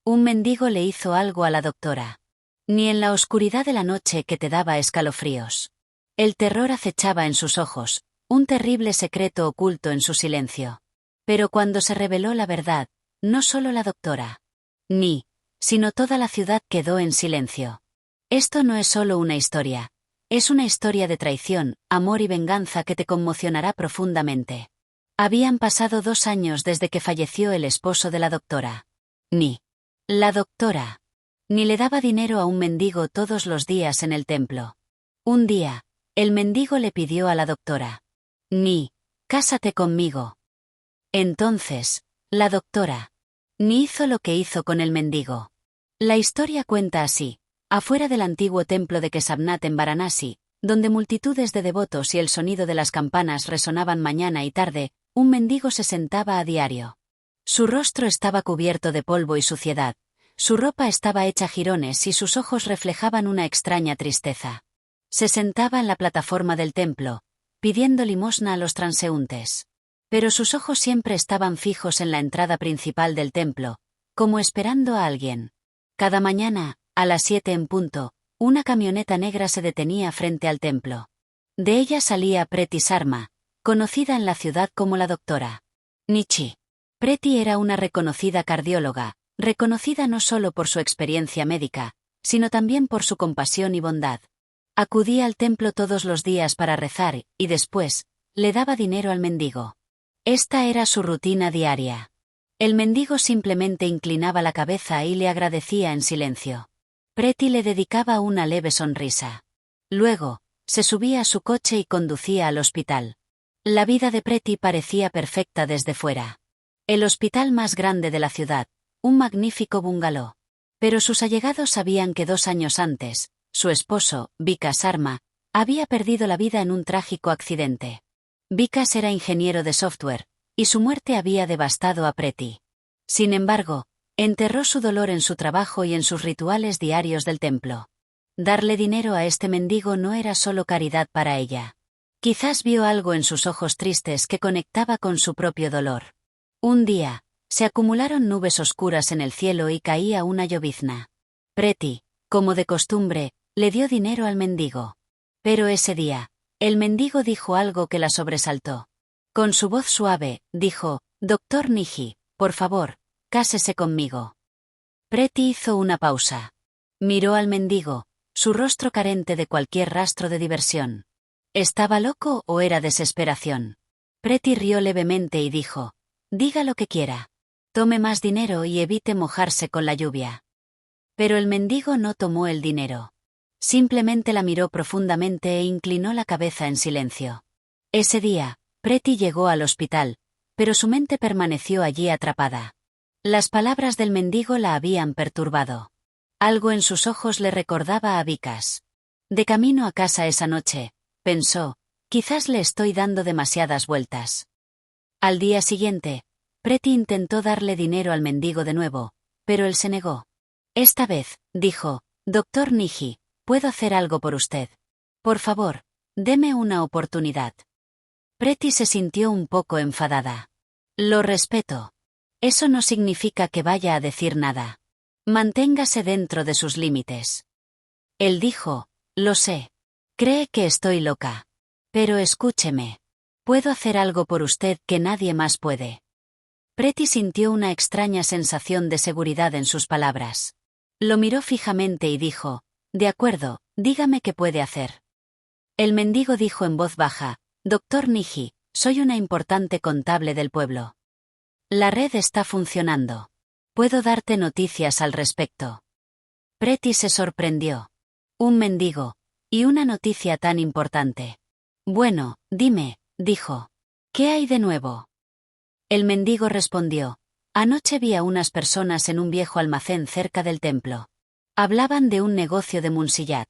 Un mendigo le hizo algo a la doctora. Ni en la oscuridad de la noche que te daba escalofríos. El terror acechaba en sus ojos, un terrible secreto oculto en su silencio. Pero cuando se reveló la verdad, no solo la doctora, sino toda la ciudad quedó en silencio. Esto no es solo una historia. Es una historia de traición, amor y venganza que te conmocionará profundamente. Habían pasado 2 años desde que falleció el esposo de la doctora. La doctora ni le daba dinero a un mendigo todos los días en el templo. Un día, el mendigo le pidió a la doctora: cásate conmigo. Entonces, la doctora hizo lo que hizo con el mendigo. La historia cuenta así: afuera del antiguo templo de Kesabnat en Varanasi, donde multitudes de devotos y el sonido de las campanas resonaban mañana y tarde, un mendigo se sentaba a diario. Su rostro estaba cubierto de polvo y suciedad, su ropa estaba hecha jirones y sus ojos reflejaban una extraña tristeza. Se sentaba en la plataforma del templo, pidiendo limosna a los transeúntes. Pero sus ojos siempre estaban fijos en la entrada principal del templo, como esperando a alguien. Cada mañana, a las 7 en punto, una camioneta negra se detenía frente al templo. De ella salía Preti Sharma, conocida en la ciudad como la doctora Nichi. Preti era una reconocida cardióloga, reconocida no solo por su experiencia médica, sino también por su compasión y bondad. Acudía al templo todos los días para rezar y después, le daba dinero al mendigo. Esta era su rutina diaria. El mendigo simplemente inclinaba la cabeza y le agradecía en silencio. Preti le dedicaba una leve sonrisa. Luego, se subía a su coche y conducía al hospital. La vida de Preti parecía perfecta desde fuera. El hospital más grande de la ciudad, un magnífico bungalow. Pero sus allegados sabían que 2 años antes, su esposo, Vikas Sharma, había perdido la vida en un trágico accidente. Vikas era ingeniero de software, y su muerte había devastado a Preti. Sin embargo, enterró su dolor en su trabajo y en sus rituales diarios del templo. Darle dinero a este mendigo no era solo caridad para ella. Quizás vio algo en sus ojos tristes que conectaba con su propio dolor. Un día, se acumularon nubes oscuras en el cielo y caía una llovizna. Preti, como de costumbre, le dio dinero al mendigo. Pero ese día, el mendigo dijo algo que la sobresaltó. Con su voz suave, dijo: «Doctor Niji, por favor, cásese conmigo». Preti hizo una pausa. Miró al mendigo, su rostro carente de cualquier rastro de diversión. ¿Estaba loco o era desesperación? Preti rió levemente y dijo: «Diga lo que quiera. Tome más dinero y evite mojarse con la lluvia». Pero el mendigo no tomó el dinero. Simplemente la miró profundamente e inclinó la cabeza en silencio. Ese día, Preti llegó al hospital, pero su mente permaneció allí atrapada. Las palabras del mendigo la habían perturbado. Algo en sus ojos le recordaba a Vikas. De camino a casa esa noche, pensó: quizás le estoy dando demasiadas vueltas. Al día siguiente, Preti intentó darle dinero al mendigo de nuevo, pero él se negó. Esta vez, dijo: «Doctor Niji, ¿puedo hacer algo por usted? Por favor, deme una oportunidad». Preti se sintió un poco enfadada. «Lo respeto. Eso no significa que vaya a decir nada. Manténgase dentro de sus límites». Él dijo: «Lo sé. Cree que estoy loca. Pero escúcheme. Puedo hacer algo por usted que nadie más puede». Preti sintió una extraña sensación de seguridad en sus palabras. Lo miró fijamente y dijo: «De acuerdo, dígame qué puede hacer». El mendigo dijo en voz baja: «Doctor Niji, soy una importante contable del pueblo. La red está funcionando. Puedo darte noticias al respecto». Preti se sorprendió. Un mendigo, y una noticia tan importante. «Bueno, dime», dijo. «¿Qué hay de nuevo?» El mendigo respondió: «Anoche vi a unas personas en un viejo almacén cerca del templo. Hablaban de un negocio de Munsillat».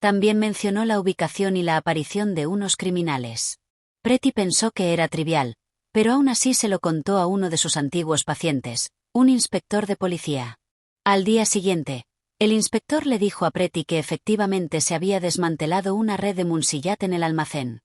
También mencionó la ubicación y la aparición de unos criminales. Preti pensó que era trivial, pero aún así se lo contó a uno de sus antiguos pacientes, un inspector de policía. Al día siguiente, el inspector le dijo a Preti que efectivamente se había desmantelado una red de Munsillat en el almacén.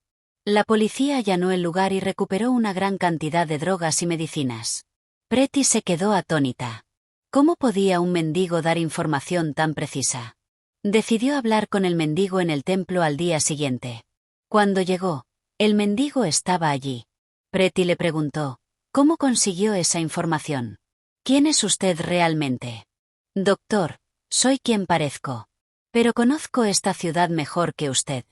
La policía allanó el lugar y recuperó una gran cantidad de drogas y medicinas. Preti se quedó atónita. ¿Cómo podía un mendigo dar información tan precisa? Decidió hablar con el mendigo en el templo al día siguiente. Cuando llegó, el mendigo estaba allí. Pretty le preguntó, ¿cómo consiguió esa información? ¿Quién es usted realmente? Doctor, soy quien parezco. Pero conozco esta ciudad mejor que usted.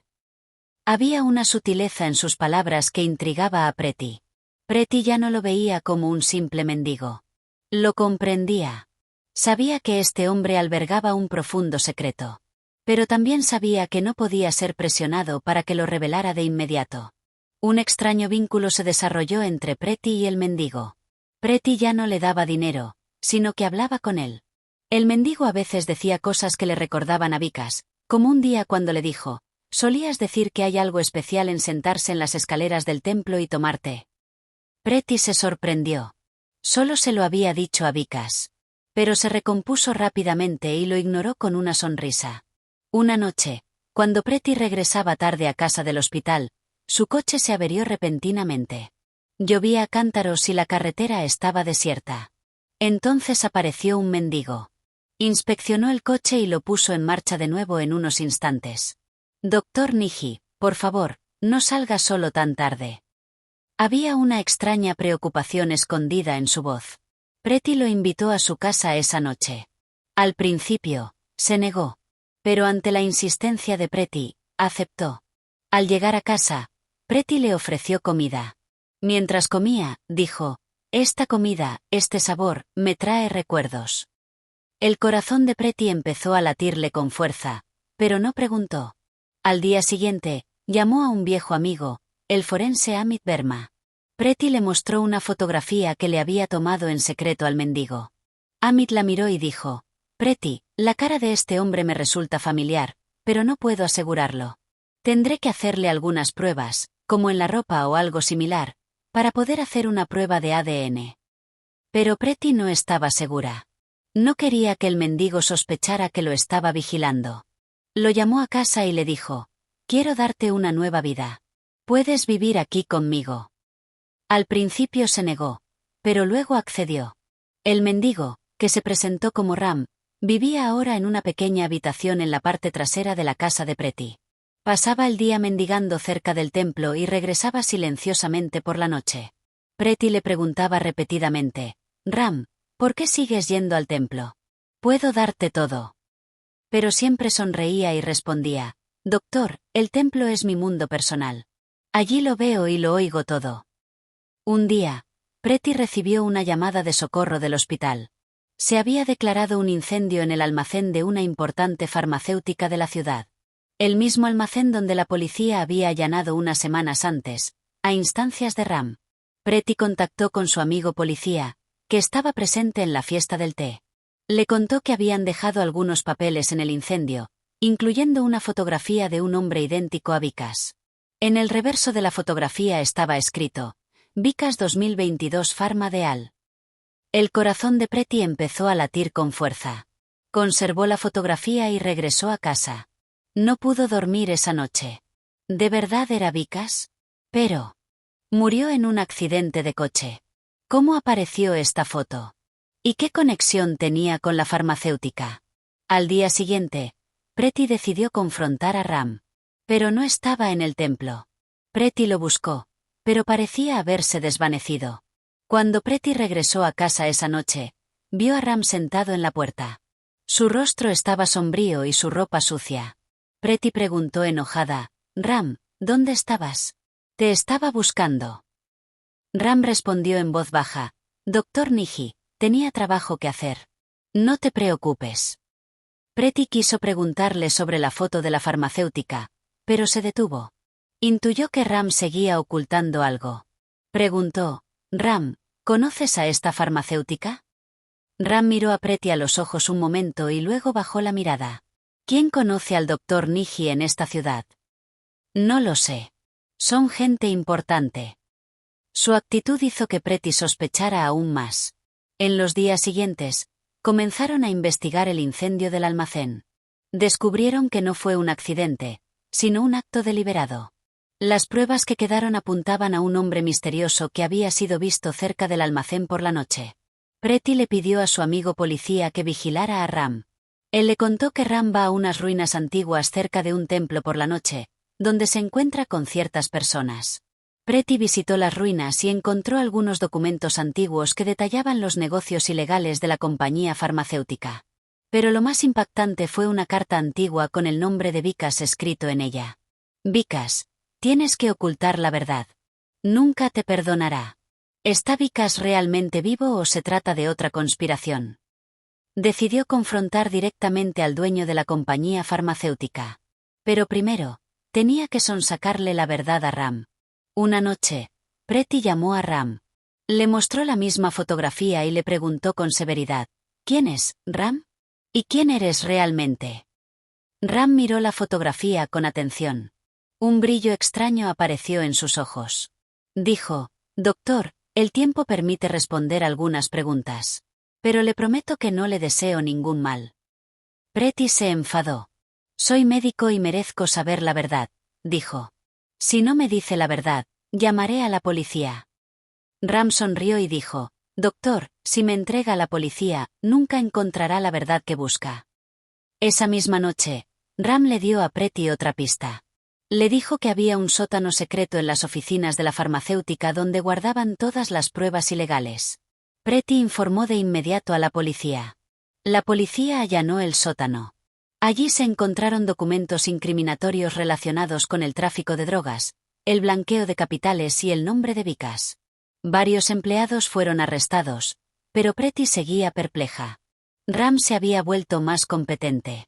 Había una sutileza en sus palabras que intrigaba a Pretty. Pretty ya no lo veía como un simple mendigo. Lo comprendía. Sabía que este hombre albergaba un profundo secreto. Pero también sabía que no podía ser presionado para que lo revelara de inmediato. Un extraño vínculo se desarrolló entre Pretty y el mendigo. Pretty ya no le daba dinero, sino que hablaba con él. El mendigo a veces decía cosas que le recordaban a Vikas, como un día cuando le dijo, «Solías decir que hay algo especial en sentarse en las escaleras del templo y tomar té». Pretty se sorprendió. Solo se lo había dicho a Vikas. Pero se recompuso rápidamente y lo ignoró con una sonrisa. Una noche, cuando Pretty regresaba tarde a casa del hospital, su coche se averió repentinamente. Llovía a cántaros y la carretera estaba desierta. Entonces apareció un mendigo. Inspeccionó el coche y lo puso en marcha de nuevo en unos instantes. «Doctor Niji, por favor, no salga solo tan tarde». Había una extraña preocupación escondida en su voz. Pretty lo invitó a su casa esa noche. Al principio, se negó. Pero ante la insistencia de Pretty, aceptó. Al llegar a casa, Pretty le ofreció comida. Mientras comía, dijo, «Esta comida, este sabor, me trae recuerdos». El corazón de Pretty empezó a latirle con fuerza, pero no preguntó. Al día siguiente, llamó a un viejo amigo, el forense Amit Verma. Pretty le mostró una fotografía que le había tomado en secreto al mendigo. Amit la miró y dijo, «Pretty, la cara de este hombre me resulta familiar, pero no puedo asegurarlo. Tendré que hacerle algunas pruebas, como en la ropa o algo similar, para poder hacer una prueba de ADN». Pero Pretty no estaba segura. No quería que el mendigo sospechara que lo estaba vigilando. Lo llamó a casa y le dijo, «Quiero darte una nueva vida. Puedes vivir aquí conmigo». Al principio se negó, pero luego accedió. El mendigo, que se presentó como Ram, vivía ahora en una pequeña habitación en la parte trasera de la casa de Pretty. Pasaba el día mendigando cerca del templo y regresaba silenciosamente por la noche. Pretty le preguntaba repetidamente, «Ram, ¿por qué sigues yendo al templo? Puedo darte todo». Pero siempre sonreía y respondía, «Doctor, el templo es mi mundo personal. Allí lo veo y lo oigo todo». Un día, Pretty recibió una llamada de socorro del hospital. Se había declarado un incendio en el almacén de una importante farmacéutica de la ciudad. El mismo almacén donde la policía había allanado unas semanas antes, a instancias de Ram. Pretty contactó con su amigo policía, que estaba presente en la fiesta del té. Le contó que habían dejado algunos papeles en el incendio, incluyendo una fotografía de un hombre idéntico a Vikas. En el reverso de la fotografía estaba escrito, «Vikas 2022 Pharma Deal». El corazón de Pretty empezó a latir con fuerza. Conservó la fotografía y regresó a casa. No pudo dormir esa noche. ¿De verdad era Vikas? Pero murió en un accidente de coche. ¿Cómo apareció esta foto? ¿Y qué conexión tenía con la farmacéutica? Al día siguiente, Pretty decidió confrontar a Ram. Pero no estaba en el templo. Pretty lo buscó, pero parecía haberse desvanecido. Cuando Pretty regresó a casa esa noche, vio a Ram sentado en la puerta. Su rostro estaba sombrío y su ropa sucia. Pretty preguntó enojada, «Ram, ¿dónde estabas? Te estaba buscando». Ram respondió en voz baja, «Doctor Niji, tenía trabajo que hacer. No te preocupes». Pretty quiso preguntarle sobre la foto de la farmacéutica, pero se detuvo. Intuyó que Ram seguía ocultando algo. Preguntó, «Ram, ¿conoces a esta farmacéutica?» Ram miró a Pretty a los ojos un momento y luego bajó la mirada. «¿Quién conoce al doctor Niji en esta ciudad?» «No lo sé. Son gente importante». Su actitud hizo que Pretty sospechara aún más. En los días siguientes, comenzaron a investigar el incendio del almacén. Descubrieron que no fue un accidente, sino un acto deliberado. Las pruebas que quedaron apuntaban a un hombre misterioso que había sido visto cerca del almacén por la noche. Pretty le pidió a su amigo policía que vigilara a Ram. Él le contó que Ram va a unas ruinas antiguas cerca de un templo por la noche, donde se encuentra con ciertas personas. Pretty visitó las ruinas y encontró algunos documentos antiguos que detallaban los negocios ilegales de la compañía farmacéutica. Pero lo más impactante fue una carta antigua con el nombre de Vikas escrito en ella. Vikas, tienes que ocultar la verdad. Nunca te perdonará. ¿Está Vikas realmente vivo o se trata de otra conspiración? Decidió confrontar directamente al dueño de la compañía farmacéutica. Pero primero, tenía que sonsacarle la verdad a Ram. Una noche, Pretty llamó a Ram. Le mostró la misma fotografía y le preguntó con severidad, ¿quién es, Ram? ¿Y quién eres realmente? Ram miró la fotografía con atención. Un brillo extraño apareció en sus ojos. Dijo, doctor, el tiempo permite responder algunas preguntas. Pero le prometo que no le deseo ningún mal. Pretty se enfadó. Soy médico y merezco saber la verdad, dijo. Si no me dice la verdad, llamaré a la policía. Ram sonrió y dijo, doctor, si me entrega a la policía, nunca encontrará la verdad que busca. Esa misma noche, Ram le dio a Pretty otra pista. Le dijo que había un sótano secreto en las oficinas de la farmacéutica donde guardaban todas las pruebas ilegales. Pretty informó de inmediato a la policía. La policía allanó el sótano. Allí se encontraron documentos incriminatorios relacionados con el tráfico de drogas, el blanqueo de capitales y el nombre de Vikas. Varios empleados fueron arrestados, pero Pretty seguía perpleja. Ram se había vuelto más competente.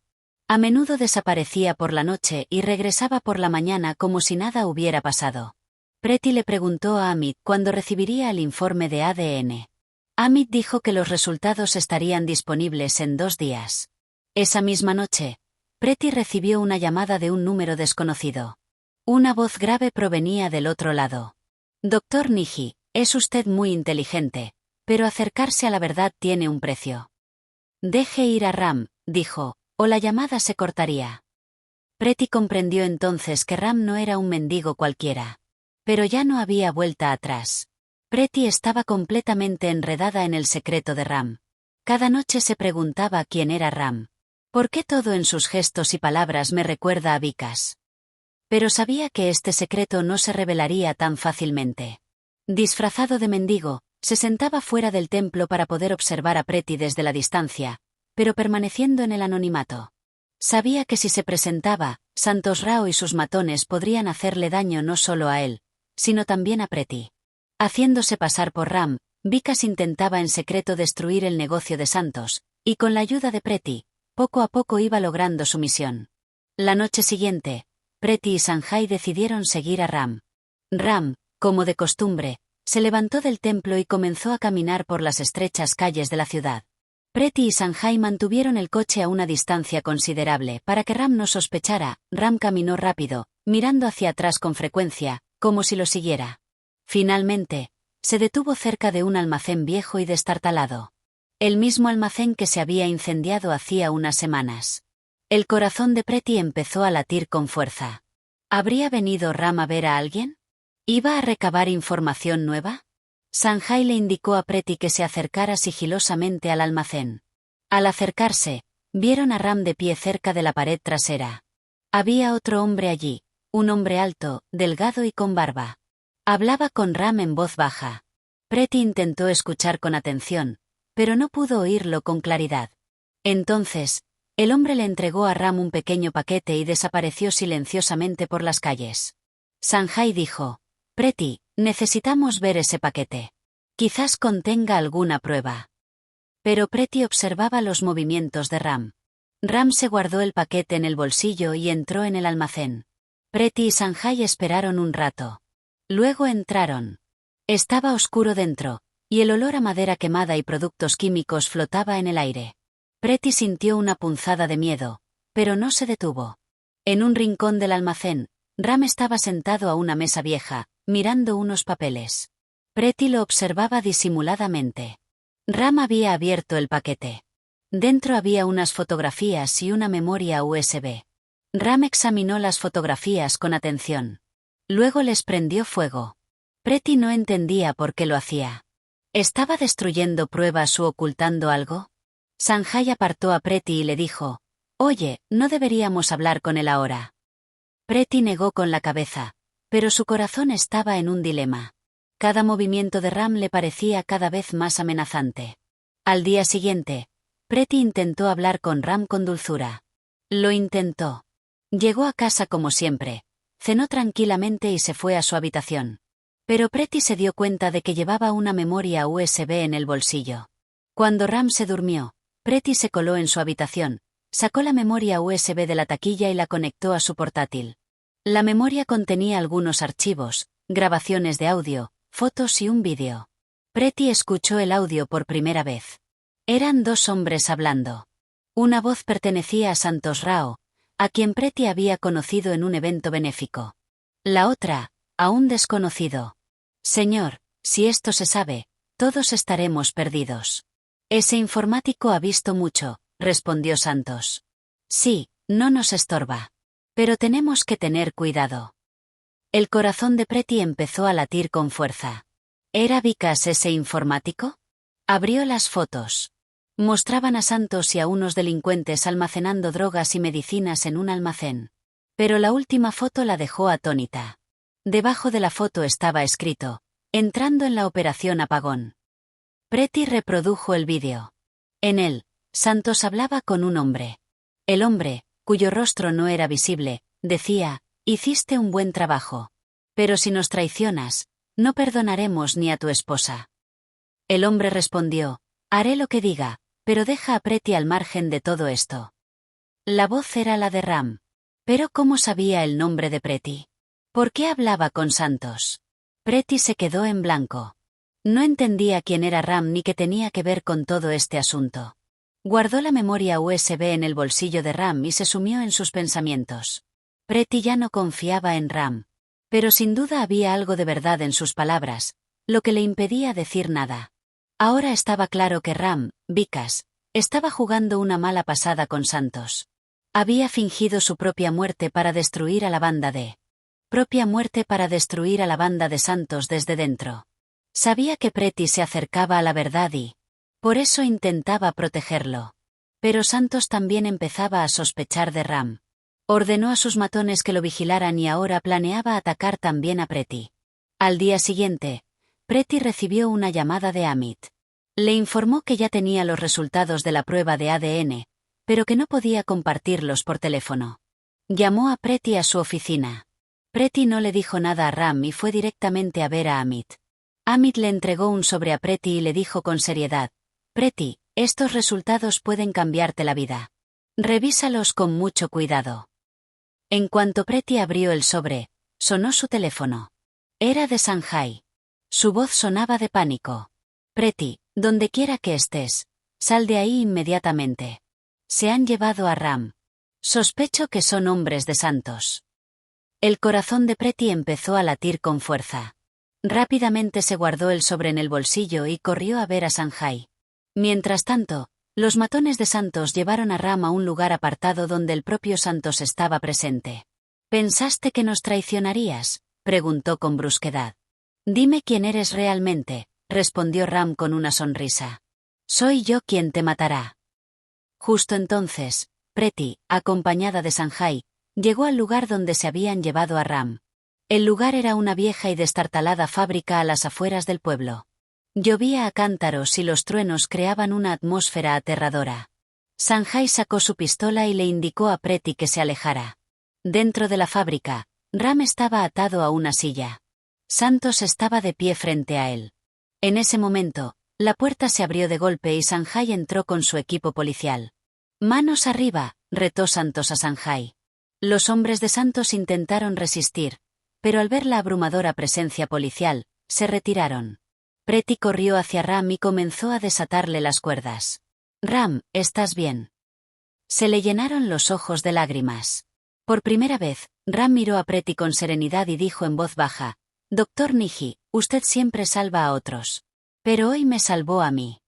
A menudo desaparecía por la noche y regresaba por la mañana como si nada hubiera pasado. Pretty le preguntó a Amit cuándo recibiría el informe de ADN. Amit dijo que los resultados estarían disponibles en 2 días. Esa misma noche, Pretty recibió una llamada de un número desconocido. Una voz grave provenía del otro lado. Doctor Niji, es usted muy inteligente, pero acercarse a la verdad tiene un precio. Deje ir a Ram, dijo, o la llamada se cortaría. Pretty comprendió entonces que Ram no era un mendigo cualquiera. Pero ya no había vuelta atrás. Pretty estaba completamente enredada en el secreto de Ram. Cada noche se preguntaba quién era Ram. ¿Por qué todo en sus gestos y palabras me recuerda a Vikas? Pero sabía que este secreto no se revelaría tan fácilmente. Disfrazado de mendigo, se sentaba fuera del templo para poder observar a Pretty desde la distancia, pero permaneciendo en el anonimato. Sabía que si se presentaba, Santos Rao y sus matones podrían hacerle daño no solo a él, sino también a Pretty. Haciéndose pasar por Ram, Vikas intentaba en secreto destruir el negocio de Santos, y con la ayuda de Pretty, poco a poco iba logrando su misión. La noche siguiente, Pretty y Sanjay decidieron seguir a Ram. Ram, como de costumbre, se levantó del templo y comenzó a caminar por las estrechas calles de la ciudad. Pretty y Sanjay mantuvieron el coche a una distancia considerable para que Ram no sospechara. Ram caminó rápido, mirando hacia atrás con frecuencia, como si lo siguiera. Finalmente, se detuvo cerca de un almacén viejo y destartalado. El mismo almacén que se había incendiado hacía unas semanas. El corazón de Pretty empezó a latir con fuerza. ¿Habría venido Ram a ver a alguien? ¿Iba a recabar información nueva? Sanjay le indicó a Pretty que se acercara sigilosamente al almacén. Al acercarse, vieron a Ram de pie cerca de la pared trasera. Había otro hombre allí, un hombre alto, delgado y con barba. Hablaba con Ram en voz baja. Pretty intentó escuchar con atención, pero no pudo oírlo con claridad. Entonces, el hombre le entregó a Ram un pequeño paquete y desapareció silenciosamente por las calles. Sanjay dijo, Pretty, necesitamos ver ese paquete. Quizás contenga alguna prueba. Pero Pretty observaba los movimientos de Ram. Ram se guardó el paquete en el bolsillo y entró en el almacén. Pretty y Sanjay esperaron un rato. Luego entraron. Estaba oscuro dentro, y el olor a madera quemada y productos químicos flotaba en el aire. Pretty sintió una punzada de miedo, pero no se detuvo. En un rincón del almacén, Ram estaba sentado a una mesa vieja, mirando unos papeles. Pretty lo observaba disimuladamente. Ram había abierto el paquete. Dentro había unas fotografías y una memoria USB. Ram examinó las fotografías con atención. Luego les prendió fuego. Pretty no entendía por qué lo hacía. ¿Estaba destruyendo pruebas u ocultando algo? Sanjay apartó a Preti y le dijo: «Oye, no deberíamos hablar con él ahora». Preti negó con la cabeza, pero su corazón estaba en un dilema. Cada movimiento de Ram le parecía cada vez más amenazante. Al día siguiente, Preti intentó hablar con Ram con dulzura. Lo intentó. Llegó a casa como siempre, cenó tranquilamente y se fue a su habitación. Pero Preti se dio cuenta de que llevaba una memoria USB en el bolsillo. Cuando Ram se durmió, Preti se coló en su habitación, sacó la memoria USB de la taquilla y la conectó a su portátil. La memoria contenía algunos archivos, grabaciones de audio, fotos y un vídeo. Preti escuchó el audio por primera vez. Eran dos hombres hablando. Una voz pertenecía a Santos Rao, a quien Preti había conocido en un evento benéfico. La otra, a un desconocido. «Señor, si esto se sabe, todos estaremos perdidos». «Ese informático ha visto mucho», respondió Santos. «Sí, no nos estorba. Pero tenemos que tener cuidado». El corazón de Preti empezó a latir con fuerza. ¿Era Vikas ese informático? Abrió las fotos. Mostraban a Santos y a unos delincuentes almacenando drogas y medicinas en un almacén. Pero la última foto la dejó atónita. Debajo de la foto estaba escrito: «Entrando en la operación Apagón». Preti reprodujo el vídeo. En él, Santos hablaba con un hombre. El hombre, cuyo rostro no era visible, decía: «Hiciste un buen trabajo. Pero si nos traicionas, no perdonaremos ni a tu esposa». El hombre respondió: «Haré lo que diga, pero deja a Preti al margen de todo esto». La voz era la de Ram. Pero ¿cómo sabía el nombre de Preti? ¿Por qué hablaba con Santos? Preti se quedó en blanco. No entendía quién era Ram ni qué tenía que ver con todo este asunto. Guardó la memoria USB en el bolsillo de Ram y se sumió en sus pensamientos. Preti ya no confiaba en Ram. Pero sin duda había algo de verdad en sus palabras, lo que le impedía decir nada. Ahora estaba claro que Ram, Vikas, estaba jugando una mala pasada con Santos. Había fingido su propia muerte para destruir a la banda de Santos desde dentro. Sabía que Preti se acercaba a la verdad y, por eso intentaba protegerlo. Pero Santos también empezaba a sospechar de Ram. Ordenó a sus matones que lo vigilaran y ahora planeaba atacar también a Preti. Al día siguiente, Preti recibió una llamada de Amit. Le informó que ya tenía los resultados de la prueba de ADN, pero que no podía compartirlos por teléfono. Llamó a Preti a su oficina. Preti no le dijo nada a Ram y fue directamente a ver a Amit. Amit le entregó un sobre a Preti y le dijo con seriedad: «Preti, estos resultados pueden cambiarte la vida. Revísalos con mucho cuidado». En cuanto Preti abrió el sobre, sonó su teléfono. Era de Sanjay. Su voz sonaba de pánico. «Preti, donde quiera que estés, sal de ahí inmediatamente. Se han llevado a Ram. Sospecho que son hombres de Santos». El corazón de Preti empezó a latir con fuerza. Rápidamente se guardó el sobre en el bolsillo y corrió a ver a Sanjay. Mientras tanto, los matones de Santos llevaron a Ram a un lugar apartado donde el propio Santos estaba presente. «¿Pensaste que nos traicionarías?», preguntó con brusquedad. «Dime quién eres realmente», respondió Ram con una sonrisa. «Soy yo quien te matará». Justo entonces, Preti, acompañada de Sanjay, llegó al lugar donde se habían llevado a Ram. El lugar era una vieja y destartalada fábrica a las afueras del pueblo. Llovía a cántaros y los truenos creaban una atmósfera aterradora. Sanjay sacó su pistola y le indicó a Preti que se alejara. Dentro de la fábrica, Ram estaba atado a una silla. Santos estaba de pie frente a él. En ese momento, la puerta se abrió de golpe y Sanjay entró con su equipo policial. «Manos arriba», retó Santos a Sanjay. Los hombres de Santos intentaron resistir, pero al ver la abrumadora presencia policial, se retiraron. Preti corrió hacia Ram y comenzó a desatarle las cuerdas. «Ram, ¿estás bien?». Se le llenaron los ojos de lágrimas. Por primera vez, Ram miró a Preti con serenidad y dijo en voz baja: «Doctor Niji, usted siempre salva a otros. Pero hoy me salvó a mí».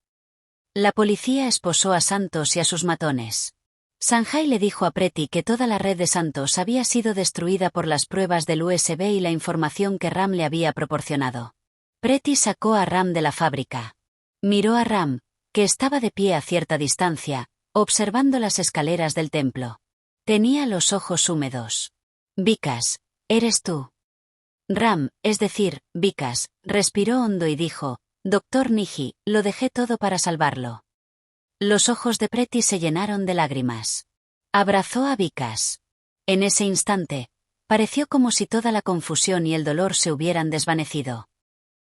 La policía esposó a Santos y a sus matones. Sanjay le dijo a Preti que toda la red de Santos había sido destruida por las pruebas del USB y la información que Ram le había proporcionado. Preti sacó a Ram de la fábrica. Miró a Ram, que estaba de pie a cierta distancia, observando las escaleras del templo. Tenía los ojos húmedos. Vikas, ¿eres tú? Ram, es decir, Vikas, respiró hondo y dijo, Doctor Niji, lo dejé todo para salvarlo. Los ojos de Preti se llenaron de lágrimas. Abrazó a Vikas. En ese instante, pareció como si toda la confusión y el dolor se hubieran desvanecido.